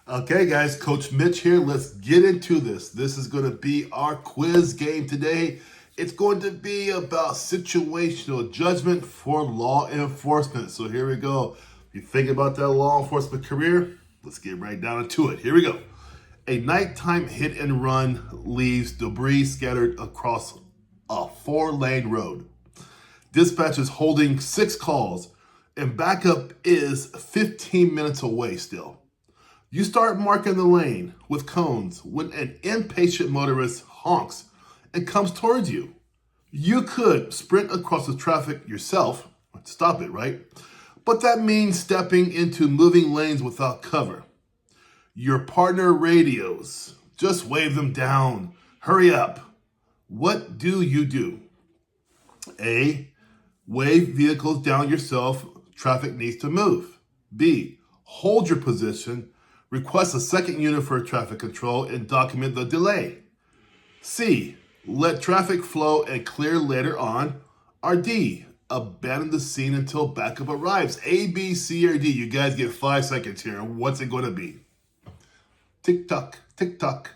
Okay, guys, Coach Mitch here. Let's get into this. This is going to be our quiz game today. It's going to be about situational judgment for law enforcement. So here we go. If you think about that law enforcement career, let's get right down into it. Here we go. A nighttime hit and run leaves debris scattered across a 4-lane road. Dispatch is holding 6 calls, and backup is 15 minutes away still. You start marking the lane with cones when an impatient motorist honks and comes towards you. You could sprint across the traffic yourself, stop it, right? But that means stepping into moving lanes without cover. Your partner radios. Just wave them down. Hurry up. What do you do? A. Wave vehicles down yourself. Traffic needs to move. B. Hold your position. Request a second unit for traffic control and document the delay. C. Let traffic flow and clear later on. Or D. Abandon the scene until backup arrives. A, B, C, or D. You guys get 5 seconds here. What's it going to be? Tick tock, tick tock.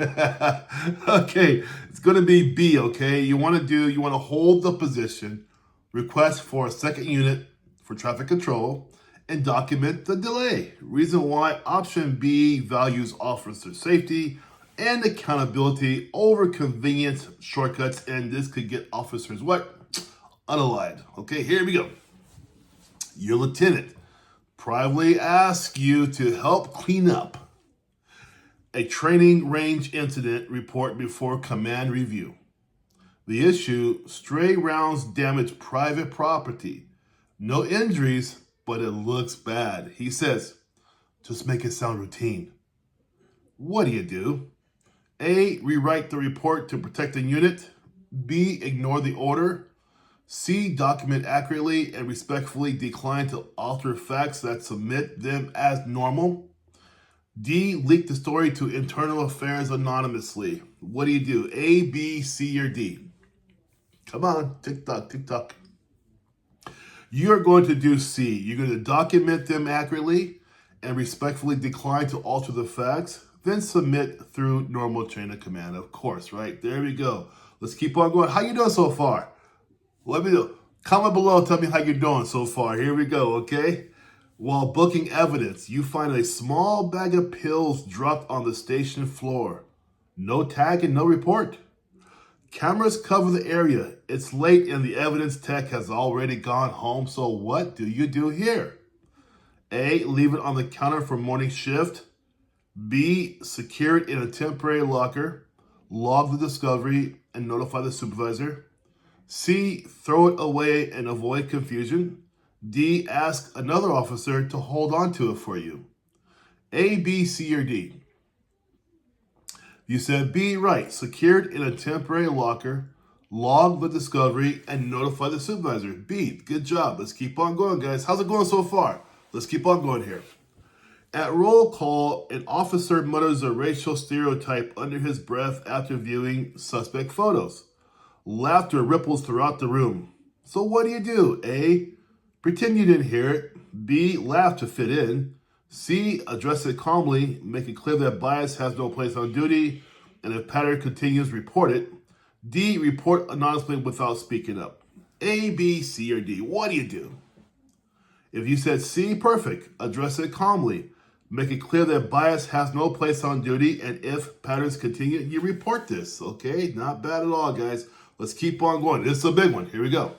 Okay, it's going to be B, okay? You want to hold the position, request for a second unit for traffic control, and document the delay. Reason why option B values officer safety and accountability over convenience shortcuts, and this could get officers what? Unalive. Okay, here we go. Your lieutenant privately asks you to help clean up a training range incident report before command review. The issue, stray rounds damage private property. No injuries, but it looks bad. He says, just make it sound routine. What do? A, rewrite the report to protect the unit. B, ignore the order. C, document accurately and respectfully decline to alter facts that submit them as normal. D, leak the story to internal affairs anonymously. What do? A, B, C, or D? Come on, tick tock, tick tock. You're going to do C. You're going to document them accurately and respectfully decline to alter the facts, then submit through normal chain of command, of course, right? There we go. Let's keep on going. How you doing so far? Let me know. Comment below. Tell me how you're doing so far. Here we go, okay? While booking evidence, you find a small bag of pills dropped on the station floor. No tag and no report. Cameras cover the area. It's late and the evidence tech has already gone home, so what do you do here? A, leave it on the counter for morning shift. B, secure it in a temporary locker. Log the discovery and notify the supervisor. C, throw it away and avoid confusion. D, ask another officer to hold on to it for you. A, B, C, or D? You said B, right. Secured in a temporary locker, log the discovery, and notify the supervisor. B, good job. Let's keep on going, guys. How's it going so far? Let's keep on going here. At roll call, an officer mutters a racial stereotype under his breath after viewing suspect photos. Laughter ripples throughout the room. So what do? A, pretend you didn't hear it. B, laugh to fit in. C, address it calmly, make it clear that bias has no place on duty, and if pattern continues, report it. D, report anonymously without speaking up. A, B, C, or D? What do? If you said C, perfect. Address it calmly. Make it clear that bias has no place on duty, and if patterns continue, you report this. Okay, not bad at all, guys. Let's keep on going. This is a big one. Here we go.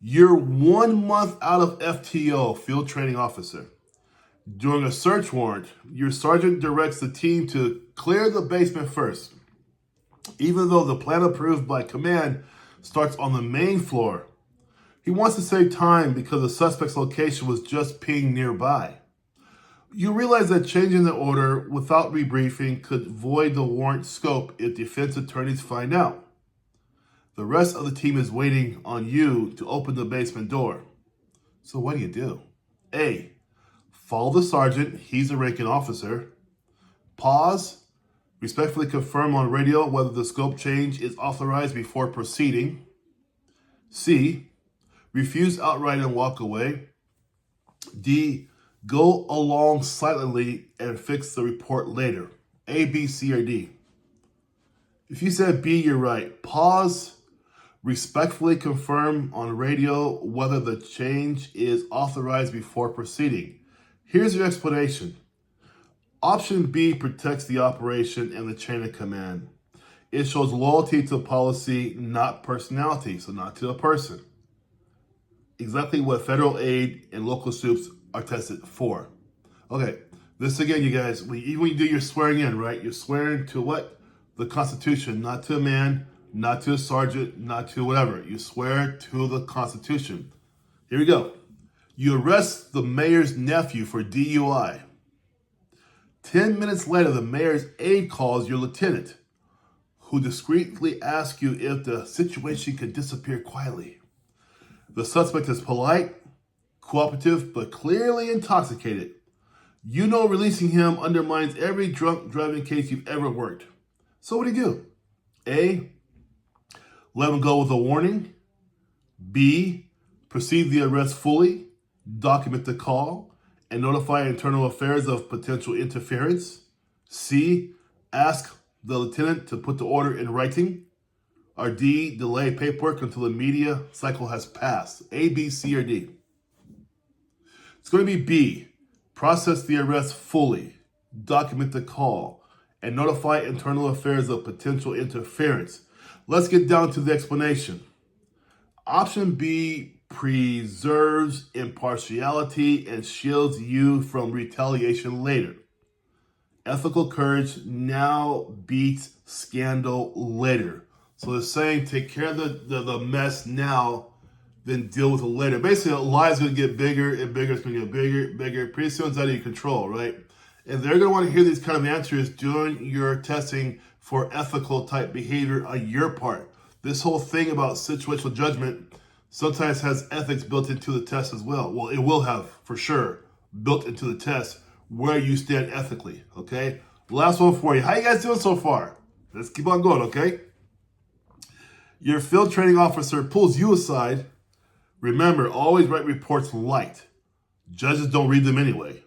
You're 1 month out of FTO, field training officer. During a search warrant, your sergeant directs the team to clear the basement first, even though the plan approved by command starts on the main floor. He wants to save time because the suspect's location was just pinged nearby. You realize that changing the order without rebriefing could void the warrant scope if defense attorneys find out. The rest of the team is waiting on you to open the basement door. So what do? A, follow the sergeant, he's a ranking officer. Pause, respectfully confirm on radio whether the scope change is authorized before proceeding. C, refuse outright and walk away. D, Go along silently and fix the report later. A, B, C, or D. If you said B, you're right. Pause. Respectfully confirm on radio whether the change is authorized before proceeding. Here's your explanation. Option B protects the operation and the chain of command. It shows loyalty to policy, not personality, so not to a person. Exactly what federal aid and local soups are tested for. Okay, this again, you guys, even when you do your swearing in, right? You're swearing to what? The Constitution, not to a man, not to a sergeant, not to whatever. You swear to the Constitution. Here we go. You arrest the mayor's nephew for DUI. 10 minutes later, the mayor's aide calls your lieutenant, who discreetly asks you if the situation could disappear quietly. The suspect is polite, cooperative, but clearly intoxicated. You know releasing him undermines every drunk driving case you've ever worked. So what do you do? A, let him go with a warning. B, proceed the arrest fully, document the call, and notify internal affairs of potential interference. C, ask the lieutenant to put the order in writing. Or D, delay paperwork until the media cycle has passed. A, B, C, or D. It's going to be B, process the arrest fully, document the call, and notify internal affairs of potential interference. Let's get down to the explanation. Option B preserves impartiality and shields you from retaliation later. Ethical courage now beats scandal later. So they're saying take care of the mess now, then deal with it later. Basically, a lie is going to get bigger and bigger. It's going to get bigger and bigger. Pretty soon it's out of your control, right? And they're going to want to hear these kind of answers during your testing for ethical type behavior on your part. This whole thing about situational judgment sometimes has ethics built into the test as well. Well, it will have, for sure, built into the test where you stand ethically, okay? Last one for you. How you guys doing so far? Let's keep on going, okay? Your field training officer pulls you aside. Remember, always write reports light. Judges don't read them anyway.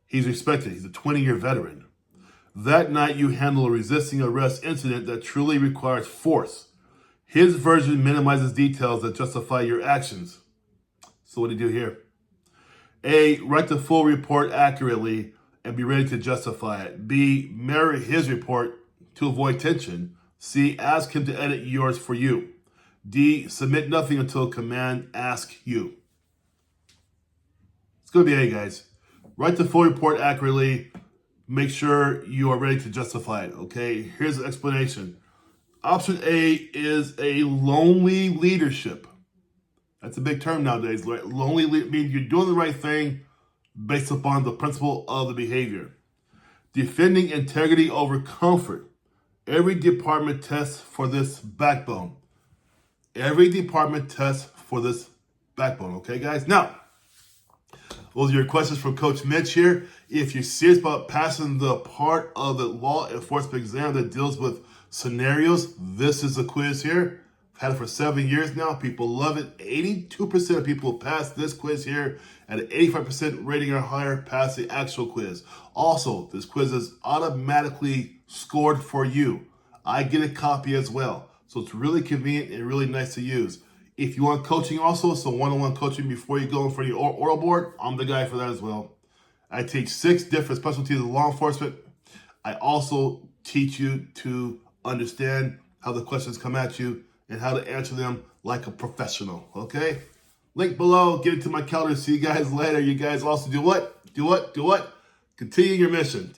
He's respected. He's a 20-year veteran. That night, you handle a resisting arrest incident that truly requires force. His version minimizes details that justify your actions. So what do you do here? A, write the full report accurately and be ready to justify it. B, mirror his report to avoid tension. C, ask him to edit yours for you. D, submit nothing until command asks you. It's going to be A, guys. Write the full report accurately. Make sure you are ready to justify it, okay? Here's the explanation. Option A is a lonely leadership. That's a big term nowadays, right? Lonely means you're doing the right thing based upon the principle of the behavior. Defending integrity over comfort. Every department tests for this backbone. Every department tests for this backbone, okay, guys? Now, those are your questions from Coach Mitch here. If you're serious about passing the part of the law enforcement exam that deals with scenarios, this is a quiz here. I've had it for 7 years now. People love it. 82% of people pass this quiz here, and an 85% rating or higher pass the actual quiz. Also, this quiz is automatically scored for you. I get a copy as well. So it's really convenient and really nice to use. If you want coaching also, so one-on-one coaching before you go in for your oral board, I'm the guy for that as well. I teach 6 different specialties of law enforcement. I also teach you to understand how the questions come at you and how to answer them like a professional, okay? Link below, get into my calendar, see you guys later. You guys also do what? Do what? Continue your mission.